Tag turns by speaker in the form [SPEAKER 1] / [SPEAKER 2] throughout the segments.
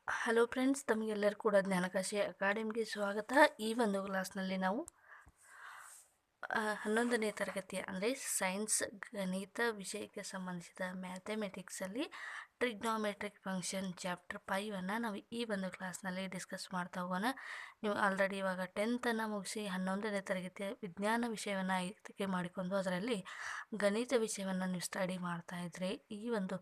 [SPEAKER 1] Hello friends, ತಮಗೆಲ್ಲರೂ ಕೂಡ ಜ್ಞಾನಕಾಶಿ ಅಕಾಡೆಮಿಗೆ ಸ್ವಾಗತ. ಈ ಒಂದು ಕ್ಲಾಸ್ನಲ್ಲಿ ನಾವು 11ನೇ ತರಗತಿಯ ಅಂದರೆ ಸೈನ್ಸ್ ಗಣಿತ ವಿಷಯಕ್ಕೆ ಸಂಬಂಧಿಸಿದ ಮ್ಯಾಥಮೆಟಿಕ್ಸಲ್ಲಿ ಟ್ರಿಗ್ನೋಮೆಟ್ರಿಕ್ ಫಂಕ್ಷನ್ ಚಾಪ್ಟರ್ 5ಅನ್ನು ನಾವು ಈ ಒಂದು ಕ್ಲಾಸ್ನಲ್ಲಿ ಡಿಸ್ಕಸ್ ಮಾಡ್ತಾ ಹೋಗೋಣ. ನೀವು ಆಲ್ರೆಡಿ ಇವಾಗ 10th ಮುಗಿಸಿ 11ನೇ ತರಗತಿಯ ವಿಜ್ಞಾನ ವಿಷಯವನ್ನು ಆಯ್ಕೆ ಮಾಡಿಕೊಂಡು ಅದರಲ್ಲಿ ಗಣಿತ ವಿಷಯವನ್ನು ನೀವು ಸ್ಟಡಿ ಮಾಡ್ತಾ ಇದ್ರಿ. ಈ ಒಂದು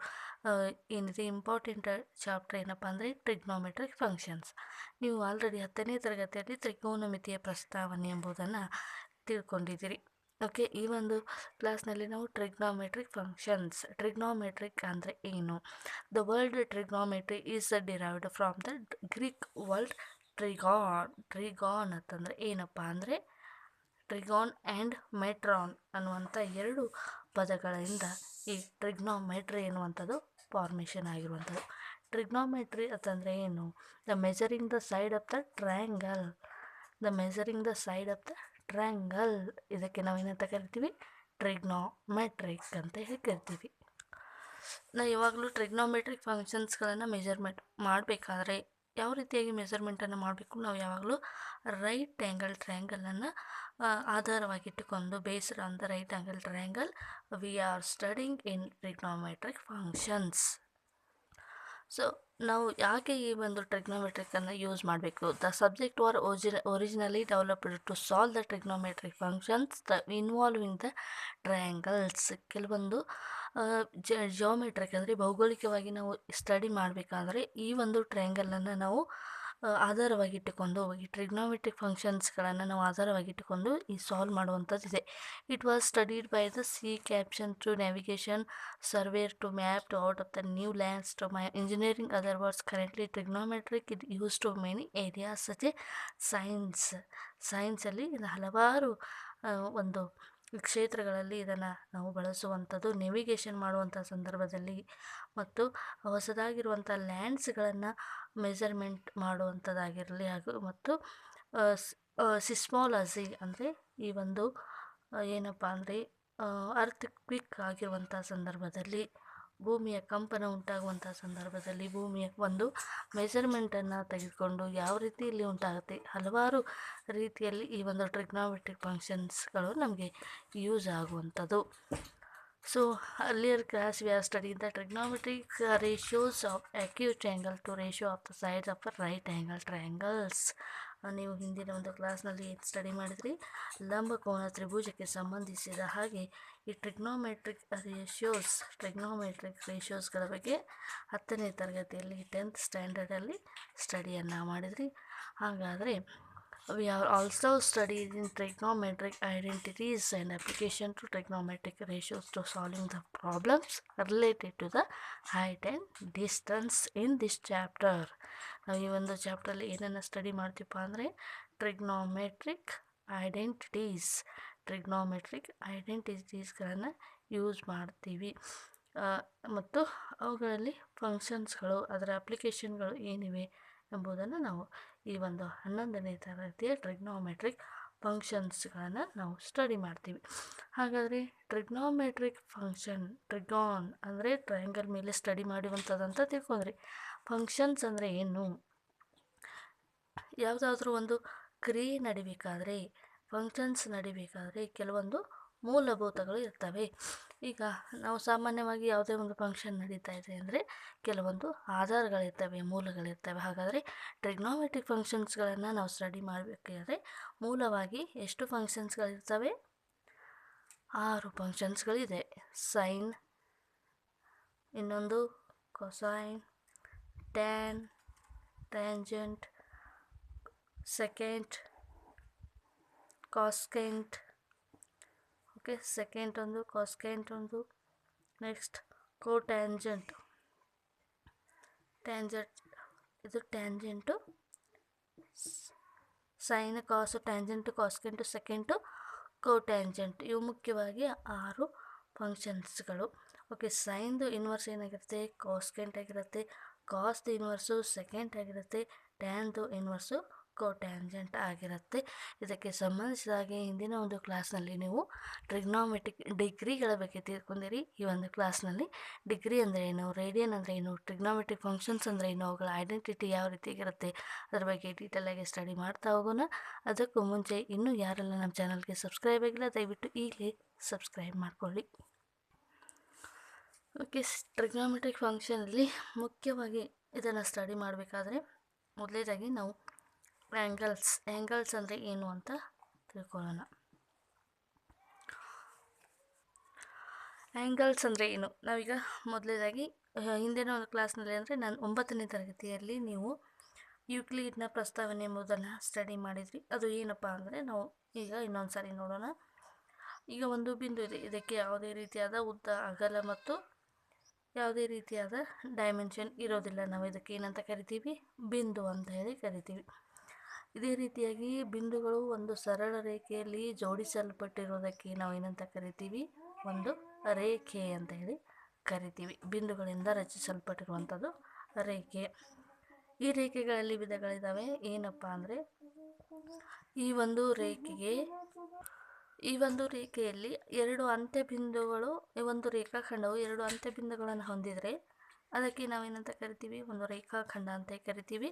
[SPEAKER 1] ಏನಿದೆ ಇಂಪಾರ್ಟೆಂಟ್ ಚಾಪ್ಟರ್ ಏನಪ್ಪ ಅಂದರೆ ಟ್ರಿಗ್ನೋಮೆಟ್ರಿಕ್ ಫಂಕ್ಷನ್ಸ್. ನೀವು ಆಲ್ರೆಡಿ 10ನೇ ತರಗತಿಯಲ್ಲಿ ತ್ರಿಕೋನಮಿತಿಯ ಪ್ರಸ್ತಾವನೆ ಎಂಬುದನ್ನು ತಿಳ್ಕೊಂಡಿದ್ದೀರಿ. ಓಕೆ, ಈ ಒಂದು ಕ್ಲಾಸ್ನಲ್ಲಿ ನಾವು ಟ್ರಿಗ್ನೋಮೆಟ್ರಿಕ್ ಫಂಕ್ಷನ್ಸ್, ಟ್ರಿಗ್ನೋಮೆಟ್ರಿಕ್ ಅಂದರೆ ಏನು? The world trigonometry is derived from the Greek world trigon ಅಂತಂದರೆ ಏನಪ್ಪ ಅಂದರೆ ಟ್ರಿಗಾನ್ ಆ್ಯಂಡ್ ಮೆಟ್ರಾನ್ ಅನ್ನುವಂಥ ಎರಡು ಪದಗಳಿಂದ ಈ ಟ್ರಿಗ್ನೋಮೆಟ್ರಿ ಎನ್ನುವಂಥದ್ದು ಫಾರ್ಮೇಷನ್ ಆಗಿರುವಂಥದ್ದು. ಟ್ರಿಗ್ನೋಮೆಟ್ರಿ ಅಂತಂದರೆ ಏನು? The measuring the side of the triangle, ಇದಕ್ಕೆ ನಾವೇನಂತ ಕರಿತೀವಿ? ಟ್ರಿಗ್ನೋಮೆಟ್ರಿಕ್ ಅಂತ ಹೇಳಿ ಕರಿತೀವಿ. ನಾವು ಯಾವಾಗಲೂ ಟ್ರಿಗ್ನೋಮೆಟ್ರಿಕ್ ಫಂಕ್ಷನ್ಸ್ಗಳನ್ನು ಮೆಜರ್ಮೆಂಟ್ ಮಾಡಬೇಕಾದ್ರೆ ಯಾವ ರೀತಿಯಾಗಿ ಮೆಜರ್ಮೆಂಟನ್ನು ಮಾಡಬೇಕು? ನಾವು ಯಾವಾಗಲೂ ರೈಟ್ ಆ್ಯಂಗಲ್ ಟ್ರಯಾಂಗಲನ್ನು ಆಧಾರವಾಗಿಟ್ಟುಕೊಂಡು, based on the right angle triangle we are studying in trigonometric functions. So ನಾವು ಯಾಕೆ ಈ ಒಂದು ಟ್ರಿಗ್ನೋಮೆಟ್ರಿಕನ್ನು ಯೂಸ್ ಮಾಡಬೇಕು? The subject was originally developed to solve the trigonometric functions involving the triangles. ಕೆಲವೊಂದು ಜಿಯೋಮೆಟ್ರಿಕ್ ಅಂದರೆ ಭೌಗೋಳಿಕವಾಗಿ ನಾವು ಸ್ಟಡಿ ಮಾಡಬೇಕಾದ್ರೆ ಈ ಒಂದು ಟ್ರಯಾಂಗಲನ್ನು ನಾವು ಆಧಾರವಾಗಿಟ್ಟುಕೊಂಡು, ಈ ಟ್ರಿಗ್ನೋಮೆಟ್ರಿಕ್ ಫಂಕ್ಷನ್ಸ್ಗಳನ್ನು ನಾವು ಆಧಾರವಾಗಿಟ್ಟುಕೊಂಡು ಈ ಸಾಲ್ವ್ ಮಾಡುವಂಥದ್ದಿದೆ. It was studied by the sea caption to navigation surveyor to map to out of the new lands to my engineering other words currently trigonometric it use to many areas such a ಸೈನ್ಸಲ್ಲಿ ಹಲವಾರು ಒಂದು ಕ್ಷೇತ್ರಗಳಲ್ಲಿ ಇದನ್ನು ನಾವು ಬಳಸುವಂಥದ್ದು. Navigation ಮಾಡುವಂಥ ಸಂದರ್ಭದಲ್ಲಿ ಮತ್ತು ಹೊಸದಾಗಿರುವಂಥ ಲ್ಯಾಂಡ್ಸ್ಗಳನ್ನು measurement ಮಾಡುವಂಥದ್ದಾಗಿರಲಿ, ಹಾಗೂ ಮತ್ತು ಸಿಸ್ಮಾಲಜಿ ಅಂದರೆ ಈ ಒಂದು ಏನಪ್ಪ ಅಂದರೆ ಅರ್ತ್ ಕ್ವಿಕ್ ಆಗಿರುವಂಥ ಸಂದರ್ಭದಲ್ಲಿ, ಭೂಮಿಯ ಕಂಪನ ಉಂಟಾಗುವಂಥ ಸಂದರ್ಭದಲ್ಲಿ ಭೂಮಿಯ ಒಂದು ಮೆಜರ್ಮೆಂಟನ್ನು ತೆಗೆದುಕೊಂಡು ಯಾವ ರೀತಿ ಇಲ್ಲಿ ಉಂಟಾಗುತ್ತೆ, ಹಲವಾರು ರೀತಿಯಲ್ಲಿ ಈ ಒಂದು ಟ್ರಿಗ್ನೋಮೆಟ್ರಿಕ್ ಫಂಕ್ಷನ್ಸ್ಗಳು ನಮಗೆ ಯೂಸ್ ಆಗುವಂಥದ್ದು. So earlier class we are studying the trigonometric ratios of acute angle to ratio of the sides of right angle triangles. ನೀವು ಹಿಂದಿನ ಒಂದು ಕ್ಲಾಸ್ನಲ್ಲಿ ಸ್ಟಡಿ ಮಾಡಿದ್ರಿ. ಲಂಬಕೋನ ತ್ರಿಭುಜಕ್ಕೆ ಸಂಬಂಧಿಸಿದ ಹಾಗೆ ಈ ಟ್ರಿಗ್ನೋಮೆಟ್ರಿಕ್ ರೇಷಿಯೋಸ್ಗಳ ಬಗ್ಗೆ 10ನೇ ತರಗತಿಯಲ್ಲಿ 10th ಸ್ಟ್ಯಾಂಡರ್ಡಲ್ಲಿ ಸ್ಟಡಿಯನ್ನು ಮಾಡಿದ್ರಿ. ಹಾಗಾದರೆ we are also studied in trigonometric identities and application to trigonometric ratios to solving the problems related to the height and distance in this chapter. ನಾವು ಈ ಒಂದು ಚಾಪ್ಟ್ರಲ್ಲಿ ಏನನ್ನು ಸ್ಟಡಿ ಮಾಡ್ತೀವಪ್ಪ ಅಂದರೆ ಟ್ರಿಗ್ನೋಮೆಟ್ರಿಕ್ ಐಡೆಂಟಿಟೀಸ್ಗಳನ್ನು ಯೂಸ್ ಮಾಡ್ತೀವಿ, ಮತ್ತು ಅವುಗಳಲ್ಲಿ ಫಂಕ್ಷನ್ಸ್ಗಳು, ಅದರ ಅಪ್ಲಿಕೇಶನ್ಗಳು ಏನಿವೆ ಎಂಬುದನ್ನು ನಾವು ಈ ಒಂದು 11ನೇ ತರಗತಿಯ ಟ್ರಿಗ್ನೋಮೆಟ್ರಿಕ್ ಫಂಕ್ಷನ್ಸ್ಗಳನ್ನು ನಾವು ಸ್ಟಡಿ ಮಾಡ್ತೀವಿ. ಹಾಗಾದರೆ ಟ್ರಿಗ್ನೋಮೆಟ್ರಿಕ್ ಫಂಕ್ಷನ್, ಟ್ರಿಗಾನ್ ಅಂದರೆ ಟ್ರಯಾಂಗಲ್ ಮೇಲೆ ಸ್ಟಡಿ ಮಾಡುವಂಥದ್ದಂತ ತಿಳ್ಕೊಂಡ್ರಿ. ಫಂಕ್ಷನ್ಸ್ ಅಂದರೆ ಏನು? ಯಾವುದಾದ್ರೂ ಒಂದು ಕ್ರಿಯೆ ನಡಿಬೇಕಾದ್ರೆ, ಫಂಕ್ಷನ್ಸ್ ನಡಿಬೇಕಾದ್ರೆ ಕೆಲವೊಂದು ಮೂಲಭೂತಗಳು ಇರ್ತವೆ. ಈಗ ನಾವು ಸಾಮಾನ್ಯವಾಗಿ ಯಾವುದೇ ಒಂದು ಫಂಕ್ಷನ್ ನಡೀತಾ ಇದೆ ಅಂದರೆ ಕೆಲವೊಂದು ಆಧಾರಗಳಿರ್ತವೆ, ಮೂಲಗಳಿರ್ತವೆ. ಹಾಗಾದರೆ ಟ್ರಿಗ್ನೋಮೆಟ್ರಿಕ್ ಫಂಕ್ಷನ್ಸ್ಗಳನ್ನು ನಾವು ಸ್ಟಡಿ ಮಾಡಬೇಕಾದ್ರೆ ಮೂಲವಾಗಿ ಎಷ್ಟು ಫಂಕ್ಷನ್ಸ್ಗಳಿರ್ತವೆ? 6 ಫಂಕ್ಷನ್ಸ್ಗಳಿದೆ. ಸೈನ್, ಇನ್ನೊಂದು cosine, tan, tangent, secant, cosecant. Okay, secant ಒಂದು, ಕಾಸ್ಕೆಂಟ್ ಒಂದು. ನೆಕ್ಸ್ಟ್ ಕೋಟ್ಯಾಂಜೆಂಟ್, ಇದು ಟ್ಯಾಂಜೆಂಟು, ಸೈನ್, ಕಾಸು, ಟ್ಯಾಂಜೆಂಟು, ಕಾಸ್ಕೆಂಟು, ಸೆಕೆಂಟು, ಕೋಟ್ಯಾಂಜೆಂಟ್. ಇವು ಮುಖ್ಯವಾಗಿ 6 ಫಂಕ್ಷನ್ಸ್ಗಳು. ಓಕೆ, ಸೈನ್ದು ಇನ್ವರ್ಸ್ ಏನಾಗಿರುತ್ತೆ? ಕಾಸ್ಕೆಂಟ್ ಆಗಿರುತ್ತೆ. ಕಾಸ್ದು ಇನ್ವರ್ಸು ಸೆಕೆಂಟ್ ಆಗಿರುತ್ತೆ. ಟ್ಯಾನ್ದು ಇನ್ವರ್ಸು ಕೋಟ್ಯಾಂಜೆಂಟ್ ಆಗಿರುತ್ತೆ. ಇದಕ್ಕೆ ಸಂಬಂಧಿಸಿದ ಹಾಗೆ ಹಿಂದಿನ ಒಂದು ಕ್ಲಾಸ್ನಲ್ಲಿ ನೀವು ಟ್ರಿಗ್ನೋಮೆಟ್ರಿಕ್ ಡಿಗ್ರಿಗಳ ಬಗ್ಗೆ ತಿಳ್ಕೊಂಡಿರಿ. ಈ ಒಂದು ಕ್ಲಾಸ್ನಲ್ಲಿ ಡಿಗ್ರಿ ಅಂದರೆ ಏನು, ರೇಡಿಯನ್ ಅಂದರೆ ಏನು, ಟ್ರಿಗ್ನೋಮೆಟ್ರಿಕ್ ಫಂಕ್ಷನ್ಸ್ ಅಂದರೆ ಏನು, ಅವುಗಳ ಐಡೆಂಟಿಟಿ ಯಾವ ರೀತಿಯಾಗಿರುತ್ತೆ ಅದರ ಬಗ್ಗೆ ಡೀಟೇಲಾಗಿ ಸ್ಟಡಿ ಮಾಡ್ತಾ ಹೋಗೋಣ. ಅದಕ್ಕೂ ಮುಂಚೆ ಇನ್ನೂ ಯಾರೆಲ್ಲ ನಮ್ಮ ಚಾನಲ್ಗೆ ಸಬ್ಸ್ಕ್ರೈಬ್ ಆಗಿಲ್ಲ ದಯವಿಟ್ಟು ಈಗಲೇ ಸಬ್ಸ್ಕ್ರೈಬ್ ಮಾಡ್ಕೊಳ್ಳಿ. ಓಕೆ, ಟ್ರಿಗ್ನೋಮೆಟ್ರಿಕ್ ಫಂಕ್ಷನಲ್ಲಿ ಮುಖ್ಯವಾಗಿ ಇದನ್ನು ಸ್ಟಡಿ ಮಾಡಬೇಕಾದ್ರೆ ಮೊದಲೇದಾಗಿ ನಾವು ಆ್ಯಂಗಲ್ಸ್ ಅಂದರೆ ಏನು ಅಂತ ತಿಳ್ಕೊಳ್ಳೋಣ. ಆ್ಯಂಗಲ್ಸ್ ಅಂದರೆ ಏನು, ನಾವೀಗ ಮೊದಲೇದಾಗಿ ಹಿಂದಿನ ಒಂದು ಕ್ಲಾಸ್ನಲ್ಲಿ ಅಂದರೆ ನಾನು 9ನೇ ತರಗತಿಯಲ್ಲಿ ನೀವು ಯೂಕ್ಲಿಡ್ನ ಪ್ರಸ್ತಾವನೆ ಎಂಬುದನ್ನು ಸ್ಟಡಿ ಮಾಡಿದ್ರಿ. ಅದು ಏನಪ್ಪ ಅಂದರೆ ನಾವು ಈಗ ಇನ್ನೊಂದು ಸಾರಿ ನೋಡೋಣ. ಈಗ ಒಂದು ಬಿಂದು ಇದೆ, ಇದಕ್ಕೆ ಯಾವುದೇ ರೀತಿಯಾದ ಉದ್ದ, ಅಗಲ ಮತ್ತು ಯಾವುದೇ ರೀತಿಯಾದ ಡೈಮೆನ್ಷನ್ ಇರೋದಿಲ್ಲ. ನಾವು ಇದಕ್ಕೆ ಏನಂತ ಕರಿತೀವಿ, ಬಿಂದು ಅಂತ ಹೇಳಿ ಕರಿತೀವಿ. ಇದೇ ರೀತಿಯಾಗಿ ಬಿಂದುಗಳು ಒಂದು ಸರಳ ರೇಖೆಯಲ್ಲಿ ಜೋಡಿಸಲ್ಪಟ್ಟಿರೋದಕ್ಕೆ ನಾವು ಏನಂತ ಕರಿತೀವಿ, ಒಂದು ರೇಖೆ ಅಂತ ಹೇಳಿ ಕರಿತೀವಿ. ಬಿಂದುಗಳಿಂದ ರಚಿಸಲ್ಪಟ್ಟಿರುವಂಥದ್ದು ರೇಖೆ. ಈ ರೇಖೆಗಳಲ್ಲಿ ವಿಧಗಳಿದ್ದಾವೆ. ಏನಪ್ಪ ಅಂದರೆ ಈ ಒಂದು ರೇಖೆಯಲ್ಲಿ ಎರಡು ಅಂತ್ಯಬಿಂದುಗಳು, ಒಂದು ರೇಖಾಖಂಡವು ಎರಡು ಅಂತ್ಯಬಿಂದುಗಳನ್ನು ಹೊಂದಿದರೆ ಅದಕ್ಕೆ ನಾವೇನಂತ ಕರಿತೀವಿ, ಒಂದು ರೇಖಾಖಂಡ ಅಂತ ಕರಿತೀವಿ.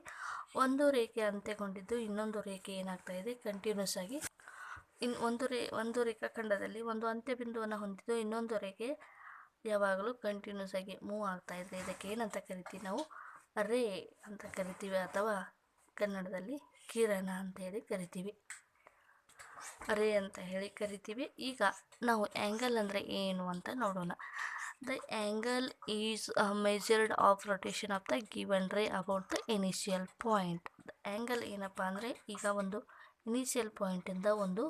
[SPEAKER 1] ಒಂದು ರೇಖೆ ಅಂತ್ಯಗೊಂಡಿದ್ದು ಇನ್ನೊಂದು ರೇಖೆ ಏನಾಗ್ತಾ ಇದೆ, ಕಂಟಿನ್ಯೂಸ್ ಆಗಿ ಒಂದು ರೇಖಾಖಂಡದಲ್ಲಿ ಒಂದು ಅಂತ್ಯಬಿಂದುವನ್ನು ಹೊಂದಿದ್ದು ಇನ್ನೊಂದು ರೇಖೆ ಯಾವಾಗಲೂ ಕಂಟಿನ್ಯೂಸ್ ಆಗಿ ಮೂವ್ ಆಗ್ತಾ ಇದೆ. ಇದಕ್ಕೆ ಏನಂತ ಕರಿತೀವಿ, ನಾವು ರೇ ಅಂತ ಕರಿತೀವಿ, ಅಥವಾ ಕನ್ನಡದಲ್ಲಿ ಕಿರಣ ಅಂತ ಹೇಳಿ ಕರಿತೀವಿ, ರೇ ಅಂತ ಹೇಳಿ ಕರಿತೀವಿ. ಈಗ ನಾವು ಆ್ಯಂಗಲ್ ಅಂದರೆ ಏನು ಅಂತ ನೋಡೋಣ. The angle is measured of rotation of the given ray about the initial point. Angle ಏನಪ್ಪ ಅಂದರೆ ಈಗ ಒಂದು ಇನಿಷಿಯಲ್ ಪಾಯಿಂಟಿಂದ ಒಂದು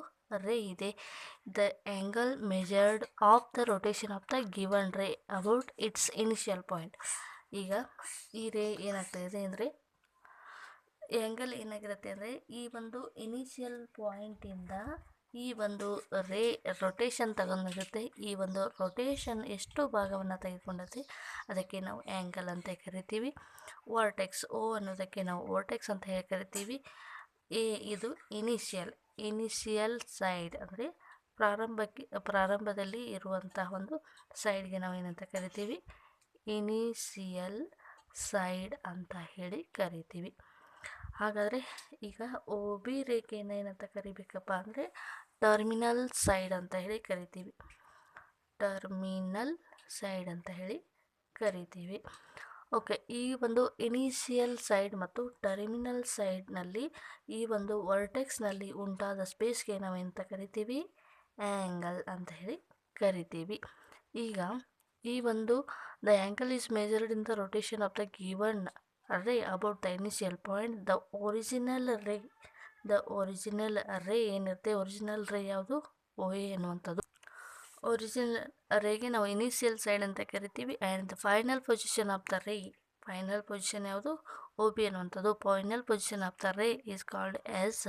[SPEAKER 1] ರೇ ಇದೆ. The angle measured of the rotation of the given ray about its initial point. ಈಗ ಈ ರೇ ಏನಾಗ್ತಾ ಇದೆ ಅಂದರೆ ಆ್ಯಂಗಲ್ ಏನಾಗಿರುತ್ತೆ ಅಂದರೆ ಈ ಒಂದು ಇನಿಷಿಯಲ್ ಪಾಯಿಂಟಿಂದ ಈ ಒಂದು ರೇ ರೊಟೇಷನ್ ತಗೊಂಡಿರುತ್ತೆ. ಈ ಒಂದು ರೊಟೇಷನ್ ಎಷ್ಟು ಭಾಗವನ್ನು ತೆಗೆದುಕೊಂಡೈತೆ ಅದಕ್ಕೆ ನಾವು ಆ್ಯಂಗಲ್ ಅಂತ ಕರಿತೀವಿ. ವರ್ಟೆಕ್ಸ್ ಓ ಅನ್ನೋದಕ್ಕೆ ನಾವು ವರ್ಟೆಕ್ಸ್ ಅಂತ ಹೇಳಿ ಕರಿತೀವಿ. ಇದು ಇನಿಷಿಯಲ್ ಸೈಡ್ ಅಂದರೆ ಪ್ರಾರಂಭದಲ್ಲಿ ಇರುವಂತಹ ಒಂದು ಸೈಡ್ಗೆ ನಾವು ಏನಂತ ಕರಿತೀವಿ, ಇನಿಷಿಯಲ್ ಸೈಡ್ ಅಂತ ಹೇಳಿ ಕರಿತೀವಿ. ಹಾಗಾದರೆ ಈಗ ಓ ಬಿ ರೇಖೆಯನ್ನು ಏನಂತ ಕರಿಬೇಕಪ್ಪ ಅಂದರೆ ಟರ್ಮಿನಲ್ ಸೈಡ್ ಅಂತ ಹೇಳಿ ಕರಿತೀವಿ. ಟರ್ಮಿನಲ್ ಸೈಡ್ ಅಂತ ಹೇಳಿ ಕರಿತೀವಿ. ಓಕೆ, ಈ ಒಂದು ಇನಿಷಿಯಲ್ ಸೈಡ್ ಮತ್ತು ಟರ್ಮಿನಲ್ ಸೈಡ್ನಲ್ಲಿ ಈ ಒಂದು ವರ್ಟೆಕ್ಸ್ನಲ್ಲಿ ಉಂಟಾದ ಸ್ಪೇಸ್ಗೆ ನಾವು ಎಂತ ಕರಿತೀವಿ, ಆ್ಯಂಗಲ್ ಅಂತ ಹೇಳಿ ಕರಿತೀವಿ. ಈಗ ಈ ಒಂದು the angle is measured in the rotation of the given ray about the initial point. The original ray ಏನಿರುತ್ತೆ, ಒರಿಜಿನಲ್ ರೇ ಯಾವುದು, ಓ ಎ ಎನ್ನುವಂಥದ್ದು. ಒರಿಜಿನಲ್ ರೇಗೆ ನಾವು ಇನಿಷಿಯಲ್ ಸೈಡ್ ಅಂತ ಕರಿತೀವಿ. And the final position of the ray, final position ಯಾವುದು, O B ಅನ್ನುವಂಥದ್ದು. Final position of the ray is called as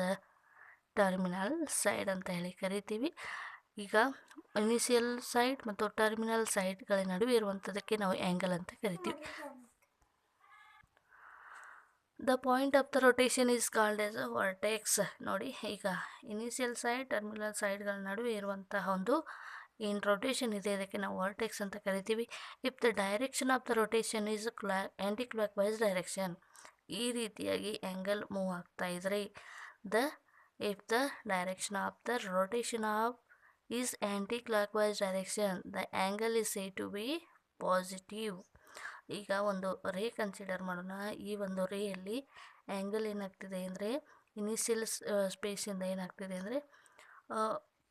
[SPEAKER 1] terminal side ಅಂತ ಹೇಳಿ ಕರಿತೀವಿ. ಈಗ ಇನಿಷಿಯಲ್ ಸೈಡ್ ಮತ್ತು ಟರ್ಮಿನಲ್ ಸೈಡ್ಗಳ ನಡುವೆ ಇರುವಂಥದ್ದಕ್ಕೆ ನಾವು ಆ್ಯಂಗಲ್ ಅಂತ ಕರಿತೀವಿ. The point of the rotation is called as a vertex. ನೋಡಿ, ಈಗ ಇನಿಷಿಯಲ್ ಸೈಡ್ ಟರ್ಮಿನಲ್ ಸೈಡ್ಗಳ ನಡುವೆ ಇರುವಂತಹ ಒಂದು ಏನು ರೊಟೇಷನ್ ಇದೆ ಅದಕ್ಕೆ ನಾವು ವರ್ಟೆಕ್ಸ್ ಅಂತ ಕರಿತೀವಿ. If the direction of the rotation is anti clock wise direction, ಈ ರೀತಿಯಾಗಿ ಆ್ಯಂಗಲ್ ಮೂವ್ ಆಗ್ತಾ ಇದ್ರೆ if the direction of the rotation of is anti clock wise direction the angle is say to be positive. ಈಗ ಒಂದು ರೇ consider ಮಾಡೋಣ. ಈ ಒಂದು ರೇಯಲ್ಲಿ ಆ್ಯಂಗಲ್ ಏನಾಗ್ತಿದೆ ಅಂದರೆ ಇನಿಷಿಯಲ್ ಸ್ಪೇಸಿಂದ ಏನಾಗ್ತಿದೆ ಅಂದರೆ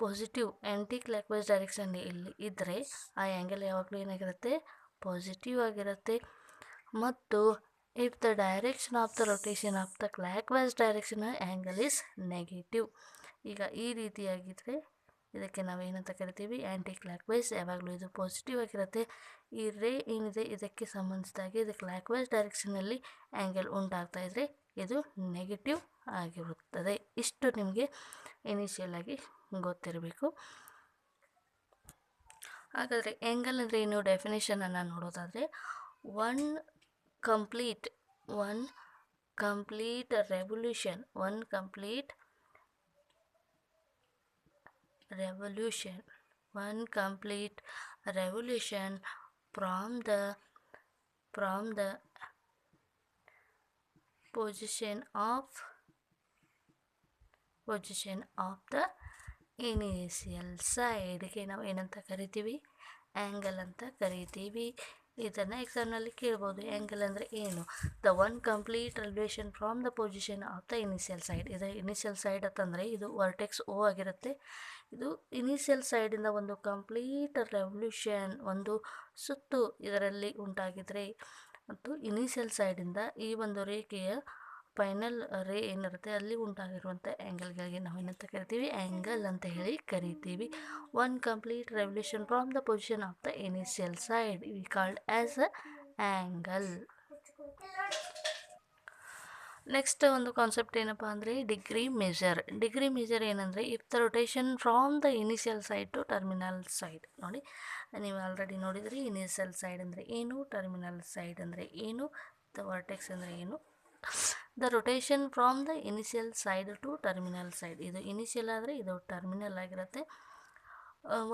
[SPEAKER 1] ಪಾಸಿಟಿವ್ ಆ್ಯಂಟಿ ಕ್ಲಾಕ್ ವೈಸ್ ಡೈರೆಕ್ಷನ್ ಇಲ್ಲಿ ಇದ್ದರೆ ಆ ಆ್ಯಂಗಲ್ ಯಾವಾಗಲೂ ಏನಾಗಿರುತ್ತೆ, ಪಾಸಿಟಿವ್ ಆಗಿರುತ್ತೆ. ಮತ್ತು if the direction of the rotation of the clock wise direction angle is negative. ಈಗ ಈ ರೀತಿಯಾಗಿದ್ದರೆ ಇದಕ್ಕೆ ನಾವೇನಂತ ಕರಿತೀವಿ, ಆ್ಯಂಟಿ ಕ್ಲಾಕ್ ವೈಸ್, ಯಾವಾಗಲೂ ಇದು ಪಾಸಿಟಿವ್ ಆಗಿರುತ್ತೆ. ಈ ರೇ ಏನಿದೆ ಇದಕ್ಕೆ ಸಂಬಂಧಿಸಿದಾಗೆ ಇದು ಕ್ಲಾಕ್ ವೈಸ್ ಡೈರೆಕ್ಷನಲ್ಲಿ ಆ್ಯಂಗಲ್ ಉಂಟಾಗ್ತಾ ಇದ್ದರೆ ಇದು ನೆಗೆಟಿವ್ ಆಗಿರುತ್ತದೆ. ಇಷ್ಟು ನಿಮಗೆ ಇನಿಷಿಯಲ್ ಆಗಿ ಗೊತ್ತಿರಬೇಕು. ಹಾಗಾದರೆ ಆ್ಯಂಗಲ್ ಅಂದರೆ ಏನು, ಡೆಫಿನೇಷನನ್ನು ನೋಡೋದಾದರೆ one complete revolution, one complete revolution, one complete revolution from the position of the initial ಸೈಡ್ಗೆ ನಾವು ಏನಂತ ಕರಿತೀವಿ, ಆ್ಯಂಗಲ್ ಅಂತ ಕರಿತೀವಿ. ಇದನ್ನು ಎಕ್ಸಾಮ್ನಲ್ಲಿ ಕೇಳ್ಬೋದು. ಆ್ಯಂಗಲ್ ಅಂದರೆ ಏನು? The one complete relation from the position of the initial side. ಇದು ಇನಿಷಿಯಲ್ ಸೈಡ್ ಅಂತಂದರೆ ಇದು ವರ್ಟೆಕ್ಸ್ ಓ ಆಗಿರುತ್ತೆ. ಇದು ಇನಿಷಿಯಲ್ ಸೈಡಿಂದ ಒಂದು ಕಂಪ್ಲೀಟ್ ರೆವಲ್ಯೂಷನ್, ಒಂದು ಸುತ್ತು ಇದರಲ್ಲಿ ಉಂಟಾಗಿದರೆ ಮತ್ತು ಇನಿಷಿಯಲ್ ಸೈಡಿಂದ ಈ ಒಂದು ರೇಖೆಯ ಫೈನಲ್ ರೇ ಏನಿರುತ್ತೆ ಅಲ್ಲಿ ಉಂಟಾಗಿರುವಂಥ ಆ್ಯಂಗಲ್ಗಳಿಗೆ ನಾವು ಏನಂತ ಕರಿತೀವಿ, ಆ್ಯಂಗಲ್ ಅಂತ ಹೇಳಿ ಕರಿತೀವಿ. One complete revolution from the position of the initial side we called as a angle. Next ಒಂದು ಕಾನ್ಸೆಪ್ಟ್ ಏನಪ್ಪ ಅಂದರೆ ಡಿಗ್ರಿ ಮೆಜರ್. ಡಿಗ್ರಿ ಮೆಜರ್ ಏನಂದರೆ if the rotation from the initial side to terminal side. ನೋಡಿ, ನೀವು already ನೋಡಿದ್ರಿ initial side ಅಂದರೆ ಏನು, terminal side ಅಂದರೆ ಏನು, ದ ವರ್ಟೆಕ್ಸ್ ಅಂದರೆ ಏನು. The rotation from the initial side to terminal side. ಇದು ಇನಿಷಿಯಲ್ ಆದರೆ ಇದು ಟರ್ಮಿನಲ್ ಆಗಿರುತ್ತೆ.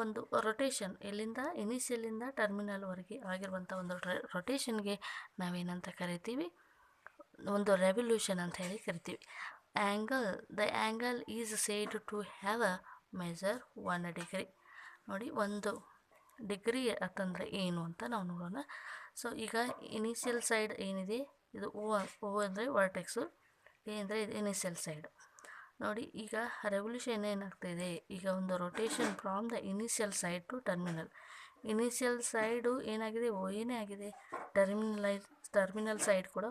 [SPEAKER 1] ಒಂದು ರೊಟೇಷನ್ ಎಲ್ಲಿಂದ ಇನಿಷಿಯಲಿಂದ ಟರ್ಮಿನಲ್ವರೆಗೆ ಆಗಿರುವಂಥ ಒಂದು ರೊಟೇಷನ್ಗೆ ನಾವೇನಂತ ಕರಿತೀವಿ, ಒಂದು ರೆವಲ್ಯೂಷನ್ ಅಂತ ಹೇಳಿ ಕರಿತೀವಿ. Angle, the angle is said to have a measure 1 degree. ನೋಡಿ, 1 ಡಿಗ್ರಿ ಅಂತಂದರೆ ಏನು ಅಂತ ನಾವು ನೋಡೋಣ. ಸೊ ಈಗ ಇನಿಷಿಯಲ್ ಸೈಡ್ ಏನಿದೆ ಇದು ಓ ಅಂದರೆ ವರ್ಟೆಕ್ಸು, ಎ ಅಂದರೆ ಇದು ಇನಿಷಿಯಲ್ ಸೈಡು. ನೋಡಿ, ಈಗ ರೆವಲ್ಯೂಷನ್ ಏನಾಗ್ತಾಯಿದೆ, ಈಗ ಒಂದು rotation from the initial side to terminal. Initial side ಏನಾಗಿದೆ, ಓ ಏನೇ ಆಗಿದೆ. ಟರ್ಮಿನಲ್ ಸೈಡ್ ಕೂಡ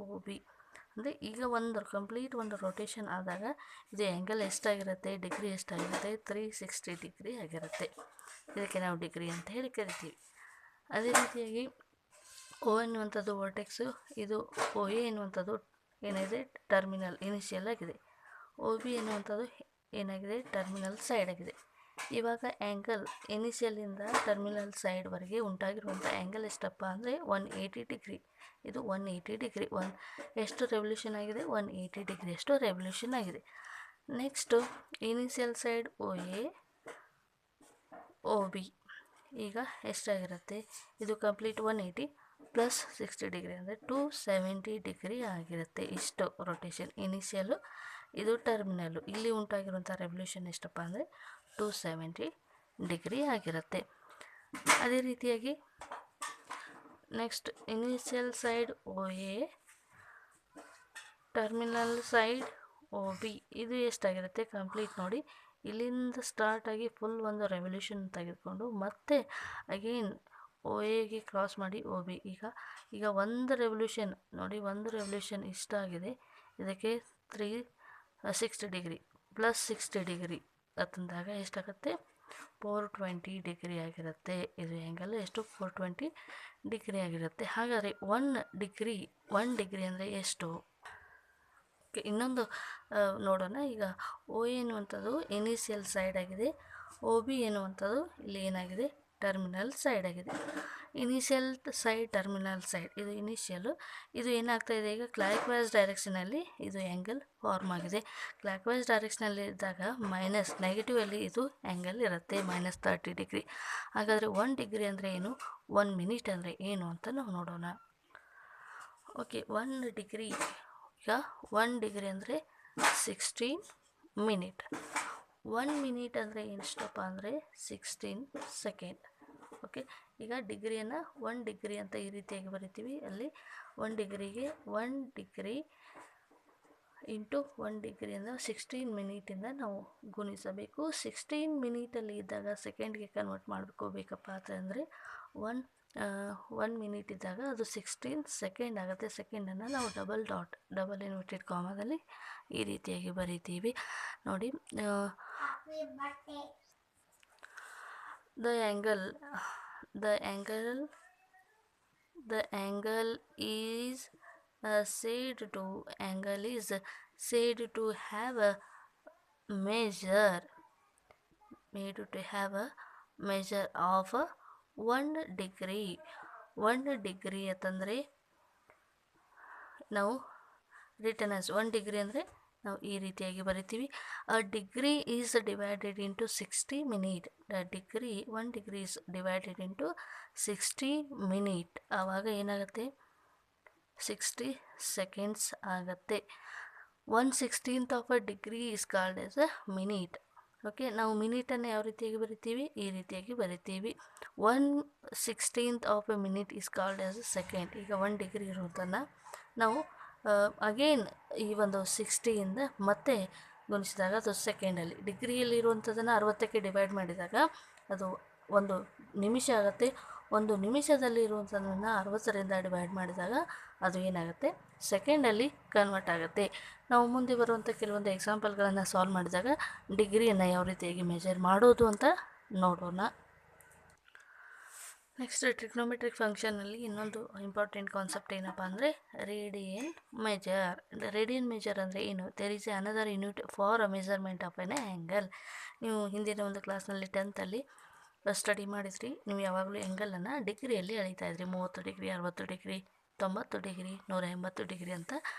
[SPEAKER 1] ಓ ಬಿ. ಅಂದರೆ ಈಗ ಒಂದು ಕಂಪ್ಲೀಟ್ ಒಂದು ರೊಟೇಷನ್ ಆದಾಗ ಇದು ಆ್ಯಂಗಲ್ ಎಷ್ಟಾಗಿರುತ್ತೆ, ಡಿಗ್ರಿ ಎಷ್ಟಾಗಿರುತ್ತೆ, 360 ಡಿಗ್ರಿ ಆಗಿರುತ್ತೆ. ಇದಕ್ಕೆ ನಾವು ಡಿಗ್ರಿ ಅಂತ ಹೇಳಿ ಕರಿತೀವಿ. ಅದೇ ರೀತಿಯಾಗಿ ಓ ಎನ್ನುವಂಥದ್ದು ವರ್ಟೆಕ್ಸು, ಇದು ಓ ಎ ಎನ್ನುವಂಥದ್ದು ಏನಿದೆ ಟರ್ಮಿನಲ್ ಇನಿಷಿಯಲ್ ಆಗಿದೆ. ಓ ಬಿ ಎನ್ನುವಂಥದ್ದು ಏನಾಗಿದೆ, ಟರ್ಮಿನಲ್ ಸೈಡ್ ಆಗಿದೆ. ಇವಾಗ ಆ್ಯಂಗಲ್ ಇನಿಷಿಯಲಿಂದ ಟರ್ಮಿನಲ್ ಸೈಡ್ವರೆಗೆ ಉಂಟಾಗಿರುವಂಥ ಆ್ಯಂಗಲ್ ಎಷ್ಟಪ್ಪ ಅಂದರೆ 180 ಡಿಗ್ರಿ. ಇದು 180 ಡಿಗ್ರಿ. ಎಷ್ಟು ರೆವಲ್ಯೂಷನ್ ಆಗಿದೆ, 180 ಡಿಗ್ರಿ ಅಷ್ಟು ರೆವಲ್ಯೂಷನ್ ಆಗಿದೆ. Next initial side O A O B ಈಗ ಎಷ್ಟಾಗಿರುತ್ತೆ, ಇದು ಕಂಪ್ಲೀಟ್ 180 ಪ್ಲಸ್ 60 ಡಿಗ್ರಿ ಅಂದರೆ 270 ಡಿಗ್ರಿ ಆಗಿರುತ್ತೆ. ಇಷ್ಟು ರೊಟೇಷನ್ ಇನಿಷಿಯಲ್ಲು, ಇದು ಟರ್ಮಿನಲ್ಲು. ಇಲ್ಲಿ ಉಂಟಾಗಿರುವಂಥ ರೆವಲ್ಯೂಷನ್ ಎಷ್ಟಪ್ಪ ಅಂದರೆ 270 ಡಿಗ್ರಿ ಆಗಿರುತ್ತೆ. ಅದೇ ರೀತಿಯಾಗಿ next initial side O A, terminal side O B, ಇದು ಎಷ್ಟಾಗಿರುತ್ತೆ ಕಂಪ್ಲೀಟ್. ನೋಡಿ, ಇಲ್ಲಿಂದ ಸ್ಟಾರ್ಟ್ ಆಗಿ ಫುಲ್ ಒಂದು ರೆವಲ್ಯೂಷನ್ ತೆಗೆದುಕೊಂಡು ಮತ್ತೆ ಅಗೇನ್ ಓ ಎಗೆ ಕ್ರಾಸ್ ಮಾಡಿ ಓ ಬಿ. ಈಗ ಒಂದು ರೆವಲ್ಯೂಷನ್ ನೋಡಿ, ಒಂದು ರೆವಲ್ಯೂಷನ್ ಇಷ್ಟ ಆಗಿದೆ. ಇದಕ್ಕೆ 360 ಡಿಗ್ರಿ ಪ್ಲಸ್ 60 ಡಿಗ್ರಿ ಅಂತಂದಾಗ ಎಷ್ಟಾಗುತ್ತೆ, 420 ಡಿಗ್ರಿ ಆಗಿರುತ್ತೆ. ಇದು ಆ್ಯಂಗಲ್ ಎಷ್ಟು, 420 ಡಿಗ್ರಿ ಆಗಿರುತ್ತೆ. ಹಾಗಾದರೆ 1 ಡಿಗ್ರಿ ಅಂದರೆ ಎಷ್ಟು? ಇನ್ನೊಂದು ನೋಡೋಣ. ಈಗ ಓ ಎನ್ನುವಂಥದ್ದು ಇನಿಷಿಯಲ್ ಸೈಡ್ ಆಗಿದೆ, ಓ ಬಿ ಎನ್ನುವಂಥದ್ದು ಇಲ್ಲಿ ಏನಾಗಿದೆ, ಟರ್ಮಿನಲ್ ಸೈಡ್ ಆಗಿದೆ. ಇನಿಷಿಯಲ್ ಸೈಡ್, ಟರ್ಮಿನಲ್ ಸೈಡ್, ಇದು ಇನಿಷಿಯಲ್ಲು. ಇದು ಏನಾಗ್ತಾ ಇದೆ, ಈಗ ಕ್ಲಾಕ್ ವೈಸ್ ಡೈರೆಕ್ಷನಲ್ಲಿ ಇದು ಆ್ಯಂಗಲ್ ಫಾರ್ಮ್ ಆಗಿದೆ. ಕ್ಲಾಕ್ ವೈಸ್ ಡೈರೆಕ್ಷನಲ್ಲಿ ಇದ್ದಾಗ ಮೈನಸ್ ನೆಗೆಟಿವಲ್ಲಿ ಇದು ಆ್ಯಂಗಲ್ ಇರುತ್ತೆ, -30 ಡಿಗ್ರಿ. ಹಾಗಾದರೆ 1 ಡಿಗ್ರಿ ಅಂದರೆ ಏನು, 1 ಮಿನಿಟ್ ಅಂದರೆ ಏನು ಅಂತ ನಾವು ನೋಡೋಣ. ಓಕೆ, 1 ಡಿಗ್ರಿ, ಈಗ 1 ಡಿಗ್ರಿ ಅಂದರೆ 16 ಮಿನಿಟ್. 1 ಮಿನಿಟ್ ಅಂದರೆ ಎಷ್ಟಪ್ಪ ಅಂದರೆ 16 ಸೆಕೆಂಡ್. ಓಕೆ, ಈಗ ಡಿಗ್ರಿಯನ್ನು 1 ಡಿಗ್ರಿ ಅಂತ ಈ ರೀತಿಯಾಗಿ ಬರಿತೀವಿ. ಅಲ್ಲಿ 1 ಡಿಗ್ರಿಗೆ 1 ಡಿಗ್ರಿ ಇಂಟು 1 ಡಿಗ್ರಿಯಿಂದ 16 ಮಿನಿಟಿಂದ ನಾವು ಗುಣಿಸಬೇಕು. 16 ಮಿನಿಟಲ್ಲಿ ಇದ್ದಾಗ ಸೆಕೆಂಡ್ಗೆ ಕನ್ವರ್ಟ್ ಮಾಡ್ಕೋಬೇಕಪ್ಪ ಅಂತಂದರೆ 1 ಮಿನಿಟ್ ಇದ್ದಾಗ ಅದು 16 ಸೆಕೆಂಡ್ ಆಗುತ್ತೆ. ಸೆಕೆಂಡನ್ನು ನಾವು ಡಬಲ್ ಇನ್ವರ್ಟೆಡ್ ಕಾಮದಲ್ಲಿ ಈ ರೀತಿಯಾಗಿ ಬರಿತೀವಿ. ನೋಡಿ, the angle is said to have a measure of 1 degree. 1 degree ಅಂತಂದರೆ ನಾವು ರಿಟನ್ ಆಸ್ 1 ಡಿಗ್ರಿ ಅಂದರೆ ನಾವು ಈ ರೀತಿಯಾಗಿ ಬರಿತೀವಿ. A degree is divided into 60 minute. Degree 1 degree is divided into 60 minute. ಆವಾಗ ಏನಾಗುತ್ತೆ 60 ಸೆಕೆಂಡ್ಸ್ ಆಗುತ್ತೆ. 1/16 of a degree is called as a minute. Okay, ನಾವು ಮಿನಿಟನ್ನು ಯಾವ ರೀತಿಯಾಗಿ ಬರಿತೀವಿ, ಈ ರೀತಿಯಾಗಿ ಬರಿತೀವಿ. 1/16 of a minute is called as a second. ಈಗ 1 ಡಿಗ್ರಿ ಇರೋದನ್ನು ನಾವು ಅಗೇನ್ ಈ ಒಂದು 60ಯಿಂದ ಮತ್ತೆ ಗುಣಿಸಿದಾಗ ಅದು ಸೆಕೆಂಡಲ್ಲಿ, ಡಿಗ್ರಿಯಲ್ಲಿ ಇರುವಂಥದ್ದನ್ನು 60ಕ್ಕೆ ಡಿವೈಡ್ ಮಾಡಿದಾಗ ಅದು 1 ನಿಮಿಷ ಆಗುತ್ತೆ. 1 ನಿಮಿಷದಲ್ಲಿ ಇರುವಂಥದ್ದನ್ನು 60ರಿಂದ ಡಿವೈಡ್ ಮಾಡಿದಾಗ ಅದು ಏನಾಗುತ್ತೆ, ಸೆಕೆಂಡಲ್ಲಿ ಕನ್ವರ್ಟ್ ಆಗುತ್ತೆ. ನಾವು ಮುಂದೆ ಬರುವಂಥ ಕೆಲವೊಂದು ಎಕ್ಸಾಂಪಲ್ಗಳನ್ನು ಸಾಲ್ವ್ ಮಾಡಿದಾಗ ಡಿಗ್ರಿಯನ್ನು ಯಾವ ರೀತಿಯಾಗಿ ಮೆಜರ್ ಮಾಡೋದು ಅಂತ ನೋಡೋಣ. ನೆಕ್ಸ್ಟ್ ಟ್ರಿಗ್ನೋಮೆಟ್ರಿಕ್ ಫಂಕ್ಷನಲ್ಲಿ ಇನ್ನೊಂದು ಇಂಪಾರ್ಟೆಂಟ್ ಕಾನ್ಸೆಪ್ಟ್ ಏನಪ್ಪ ಅಂದರೆ ರೇಡಿಯನ್ ಮೆಜರ್. ರೇಡಿಯನ್ ಮೆಜರ್ ಅಂದರೆ ಏನು? There is another unit for a measurement of an angle. ನೀವು ಹಿಂದಿನ ಒಂದು ಕ್ಲಾಸ್ನಲ್ಲಿ 10th ಸ್ಟಡಿ ಮಾಡಿದ್ರಿ. ನೀವು ಯಾವಾಗಲೂ ಆ್ಯಂಗಲನ್ನು ಡಿಗ್ರಿಯಲ್ಲಿ ಅಳೀತಾ ಇದ್ರಿ. 30 ಡಿಗ್ರಿ, 60 ಡಿಗ್ರಿ, 90 ಡಿಗ್ರಿ, 180 ಡಿಗ್ರಿ ಅಂತ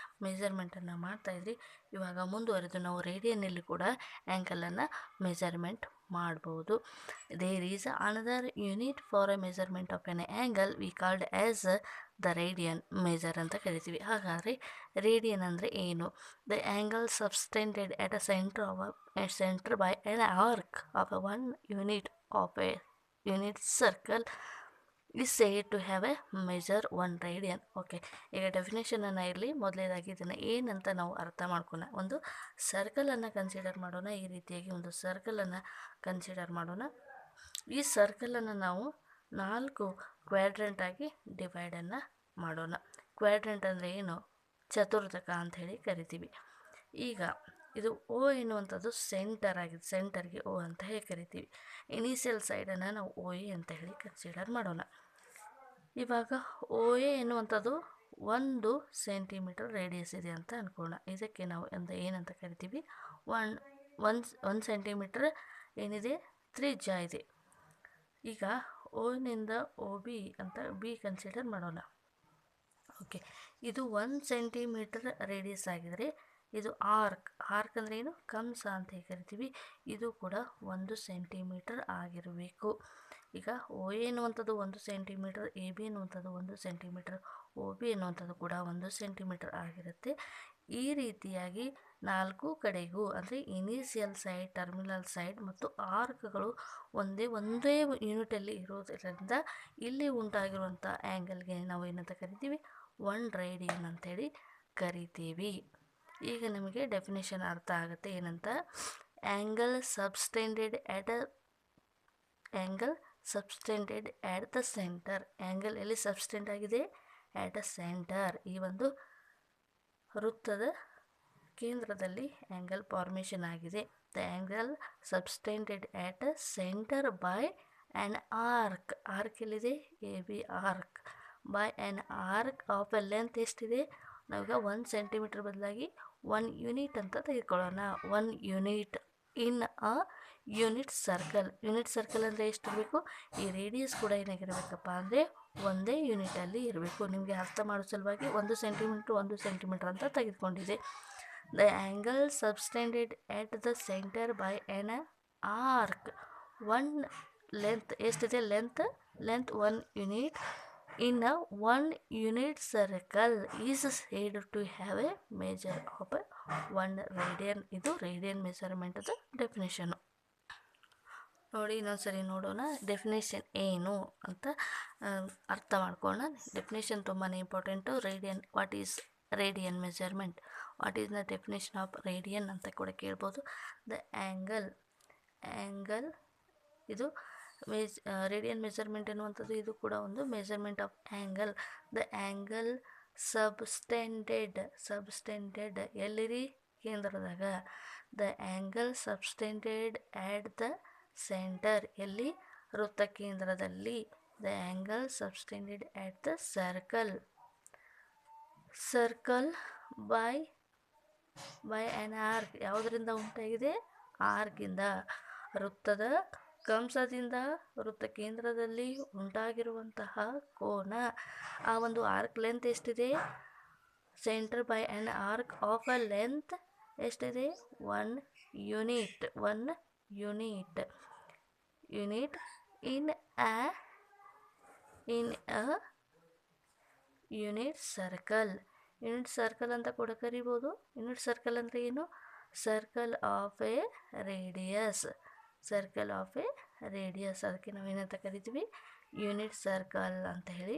[SPEAKER 1] ಮೆಜರ್ಮೆಂಟನ್ನು ಮಾಡ್ತಾಯಿದ್ರಿ. ಇವಾಗ ಮುಂದುವರೆದು ನಾವು ರೇಡಿಯನ್ನಲ್ಲಿ ಕೂಡ ಆ್ಯಂಗಲನ್ನು ಮೆಜರ್ಮೆಂಟ್ ಮಾಡ್ಬೋದು. There is another unit for a measurement of an angle we called as the radian measure ಅಂತ ಕರಿತೀವಿ. ಹಾಗಾದರೆ ರೇಡಿಯನ್ ಅಂದರೆ ಏನು? The angle subtended at a centre by an arc of a 1 unit of a unit circle is said to have a measure 1 radian. Okay, ಈಗ ಡೆಫಿನೇಷನನ್ನು ಇರಲಿ. ಮೊದಲನೇದಾಗಿ ಇದನ್ನು ಏನಂತ ನಾವು ಅರ್ಥ ಮಾಡ್ಕೊಳ್ಳೋಣ. ಒಂದು ಸರ್ಕಲನ್ನು ಕನ್ಸಿಡರ್ ಮಾಡೋಣ. ಈ ರೀತಿಯಾಗಿ ಒಂದು ಸರ್ಕಲನ್ನು ಕನ್ಸಿಡರ್ ಮಾಡೋಣ. ಈ ಸರ್ಕಲನ್ನು ನಾವು 4 ಕ್ವಾಡ್ರೆಂಟಾಗಿ ಡಿವೈಡನ್ನು ಮಾಡೋಣ. ಕ್ವಾಡ್ರೆಂಟ್ ಅಂದರೆ ಏನು? ಚತುರ್ಧಕ ಅಂಥೇಳಿ ಕರಿತೀವಿ. ಈಗ ಇದು ಓ ಎನ್ನುವಂಥದ್ದು ಸೆಂಟರ್ ಆಗಿದೆ. ಸೆಂಟರ್ಗೆ ಓ ಅಂತ ಹೇಳಿ ಕರಿತೀವಿ. ಇನಿಷಿಯಲ್ ಸೈಡನ್ನು ನಾವು ಓ ಎ ಅಂತ ಹೇಳಿ ಕನ್ಸಿಡರ್ ಮಾಡೋಣ. ಇವಾಗ ಓ ಎ ಎನ್ನುವಂಥದ್ದು 1 ಸೆಂಟಿಮೀಟರ್ ರೇಡಿಯಸ್ ಇದೆ ಅಂತ ಅಂದ್ಕೊಳ್ಳೋಣ. ಇದಕ್ಕೆ ನಾವು ಏನಂತ ಕರಿತೀವಿ? 1 ಸೆಂಟಿಮೀಟರ್ ಏನಿದೆ ತ್ರಿಜ್ಯ ಇದೆ. ಈಗ ಓನಿಂದ ಓ ಬಿ ಅಂತ ಬಿ ಕನ್ಸಿಡರ್ ಮಾಡೋಣ. ಓಕೆ, ಇದು 1 ಸೆಂಟಿಮೀಟರ್ ರೇಡಿಯಸ್ ಆಗಿದರೆ ಇದು ಆರ್ಕ್ ಅಂದರೆ ಏನು? ಕಂಸ ಅಂತ ಕರಿತೀವಿ. ಇದು ಕೂಡ 1 ಸೆಂಟಿಮೀಟರ್ ಆಗಿರಬೇಕು. ಈಗ ಓ ಎ ಎನ್ನುವಂಥದ್ದು 1 ಸೆಂಟಿಮೀಟರ್, ಎ ಬಿ ಎನ್ನುವಂಥದ್ದು 1 ಸೆಂಟಿಮೀಟರ್, ಓ ಬಿ ಎನ್ನುವಂಥದ್ದು ಕೂಡ 1 ಸೆಂಟಿಮೀಟರ್ ಆಗಿರುತ್ತೆ. ಈ ರೀತಿಯಾಗಿ 4 ಕಡೆಗೂ ಅಂದರೆ ಇನಿಷಿಯಲ್ ಸೈಡ್, ಟರ್ಮಿನಲ್ ಸೈಡ್ ಮತ್ತು ಆರ್ಕ್ಗಳು ಒಂದೇ ಯೂನಿಟಲ್ಲಿ ಇರೋದರಿಂದ ಇಲ್ಲಿ ಉಂಟಾಗಿರುವಂಥ ಆ್ಯಂಗಲ್ಗೆ ನಾವು ಏನಂತ ಕರಿತೀವಿ? 1 ರೇಡಿಯನ್ ಅಂತೇಳಿ ಕರಿತೀವಿ. ಈಗ ನಿಮಗೆ ಡೆಫಿನೇಷನ್ ಅರ್ಥ ಆಗುತ್ತೆ ಏನಂತ. Angle subtended at the centre. Angle ಎಲ್ಲಿ ಸಬ್ಸ್ಟೆಂಡ್ ಆಗಿದೆ? At a centre. ಈ ಒಂದು ವೃತ್ತದ ಕೇಂದ್ರದಲ್ಲಿ ಆ್ಯಂಗಲ್ ಫಾರ್ಮೇಷನ್ ಆಗಿದೆ. The angle subtended at a centre by an arc ಎಲ್ಲಿದೆ? A B arc. By an arc of a length ಎಷ್ಟಿದೆ? ನಾವೀಗ 1 ಸೆಂಟಿಮೀಟರ್ ಬದಲಾಗಿ 1 ಯೂನಿಟ್ ಅಂತ ತೆಗೆದುಕೊಳ್ಳೋಣ. 1 ಯೂನಿಟ್ ಇನ್ ಅ ಯೂನಿಟ್ ಸರ್ಕಲ್. ಯೂನಿಟ್ ಸರ್ಕಲ್ ಅಂದರೆ ಎಷ್ಟಿರಬೇಕು? ಈ ರೇಡಿಯಸ್ ಕೂಡ ಏನಾಗಿರಬೇಕಪ್ಪ ಅಂದರೆ ಒಂದೇ ಯೂನಿಟಲ್ಲಿ ಇರಬೇಕು. ನಿಮಗೆ ಅರ್ಥ ಮಾಡೋ ಸಲುವಾಗಿ 1 ಸೆಂಟಿಮೀಟರ್ ಅಂತ ತೆಗೆದುಕೊಂಡಿದೆ. The angle subtended at the centre by an arc. 1 length ಎಷ್ಟಿದೆ? Length 1 unit in a 1 unit circle is said to have a measure of 1 radian. ಇದು ರೇಡಿಯನ್ ಮೆಜರ್ಮೆಂಟದ ಡೆಫಿನೇಷನು. ನೋಡಿ, ಇನ್ನೊಂದ್ಸರಿ ನೋಡೋಣ ಡೆಫಿನೇಷನ್ ಏನು ಅಂತ ಅರ್ಥ ಮಾಡ್ಕೊಳ್ಳೋಣ. ಡೆಫಿನೇಷನ್ ತುಂಬಾ important. What is radian measurement? What is the definition of radian ಅಂತ ಕೂಡ ಕೇಳ್ಬೋದು. ದ ಆ್ಯಂಗಲ್ ಇದು ರೇಡಿಯನ್ ಮೆಜರ್ಮೆಂಟ್ ಎನ್ನುವಂಥದ್ದು ಇದು ಕೂಡ ಒಂದು measurement of angle. The angle subtended ಎಲ್ಲಿರಿ? ಕೇಂದ್ರದಾಗ. The angle subtended at the centre ಎಲ್ಲಿ? ವೃತ್ತ ಕೇಂದ್ರದಲ್ಲಿ. The angle subtended at the circle by an arc. ಯಾವುದರಿಂದ ಉಂಟಾಗಿದೆ? ಆರ್ಕಿಂದ. ವೃತ್ತದ ಕಂಸದಿಂದ ವೃತ್ತ ಕೇಂದ್ರದಲ್ಲಿ ಉಂಟಾಗಿರುವಂತಹ ಕೋನ. ಆ ಒಂದು ಆರ್ಕ್ ಲೆಂತ್ ಎಷ್ಟಿದೆ? Centre by an arc of a length ಎಷ್ಟಿದೆ 1 ಯೂನಿಟ್ ಇನ್ ಅ ಯೂನಿಟ್ ಸರ್ಕಲ್ ಅಂತ ಕೂಡ ಕರಿಬೋದು. ಯೂನಿಟ್ ಸರ್ಕಲ್ ಅಂದರೆ ಏನು? ಸರ್ಕಲ್ ಆಫ್ ಎ ರೇಡಿಯಸ್ ಅದಕ್ಕೆ ನಾವೇನಂತ ಕರಿತೀವಿ? ಯೂನಿಟ್ ಸರ್ಕಲ್ ಅಂತ ಹೇಳಿ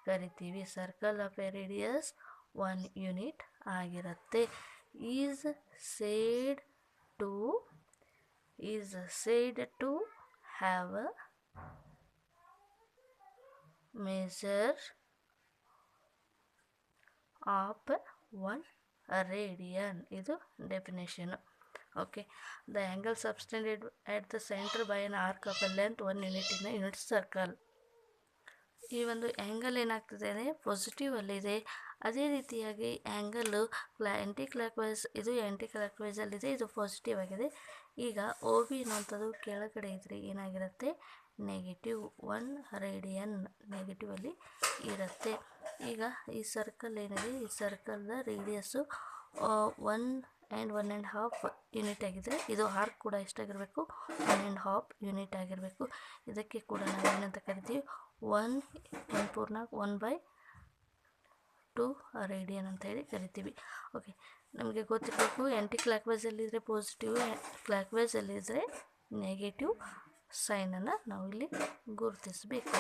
[SPEAKER 1] ಕರಿತೀವಿ. Circle of a radius 1 unit ಆಗಿರುತ್ತೆ. Is said to have a measure of 1 radian. ಇದು definition. Okay, the angle subtended at the center by an arc of a length 1 unit in unit circle. ಈ ಒಂದು angle ಏನಾಗ್ತದೆ ಅಂದರೆ positive ಅಲ್ಲಿದೆ. ಅದೇ ರೀತಿಯಾಗಿ angle ಆ್ಯಂಟಿ clock wise, ಇದು ಆ್ಯಂಟಿ clock ವೈಸಲ್ಲಿದೆ, ಇದು ಪಾಸಿಟಿವ್ ಆಗಿದೆ. ಈಗ ಒ ಬಿ ಅನ್ನುವಂಥದ್ದು ಕೆಳಗಡೆ ಇದ್ದರೆ ಏನಾಗಿರುತ್ತೆ? -1 ರೇಡಿಯನ್ ನೆಗೆಟಿವ್ ಅಲ್ಲಿ ಇರುತ್ತೆ. ಈಗ ಈ ಸರ್ಕಲ್ ಏನಿದೆ, ಈ ಸರ್ಕಲ್ನ ರೇಡಿಯಸ್ಸು 1 and 1.5 ಯೂನಿಟ್ ಆಗಿದ್ದರೆ ಇದು ಆರ್ಕ್ ಕೂಡ ಎಷ್ಟಾಗಿರಬೇಕು? 1.5 ಯೂನಿಟ್ ಆಗಿರಬೇಕು. ಇದಕ್ಕೆ ಕೂಡ ನಾವು ಏನಂತ ಕರಿತೀವಿ? 1/2 ರೇಡಿಯನ್ ಅಂತ ಹೇಳಿ ಕರಿತೀವಿ. ಓಕೆ, ನಮಗೆ ಗೊತ್ತಿರಬೇಕು ಆ್ಯಂಟಿ ಕ್ಲಾಕ್ ವೈಸಲ್ಲಿದ್ದರೆ ಪಾಸಿಟಿವ್, ಕ್ಲಾಕ್ ವೈಸಲ್ಲಿದ್ದರೆ ನೆಗೆಟಿವ್ ಸೈನನ್ನು ನಾವು ಇಲ್ಲಿ ಗುರುತಿಸಬೇಕು.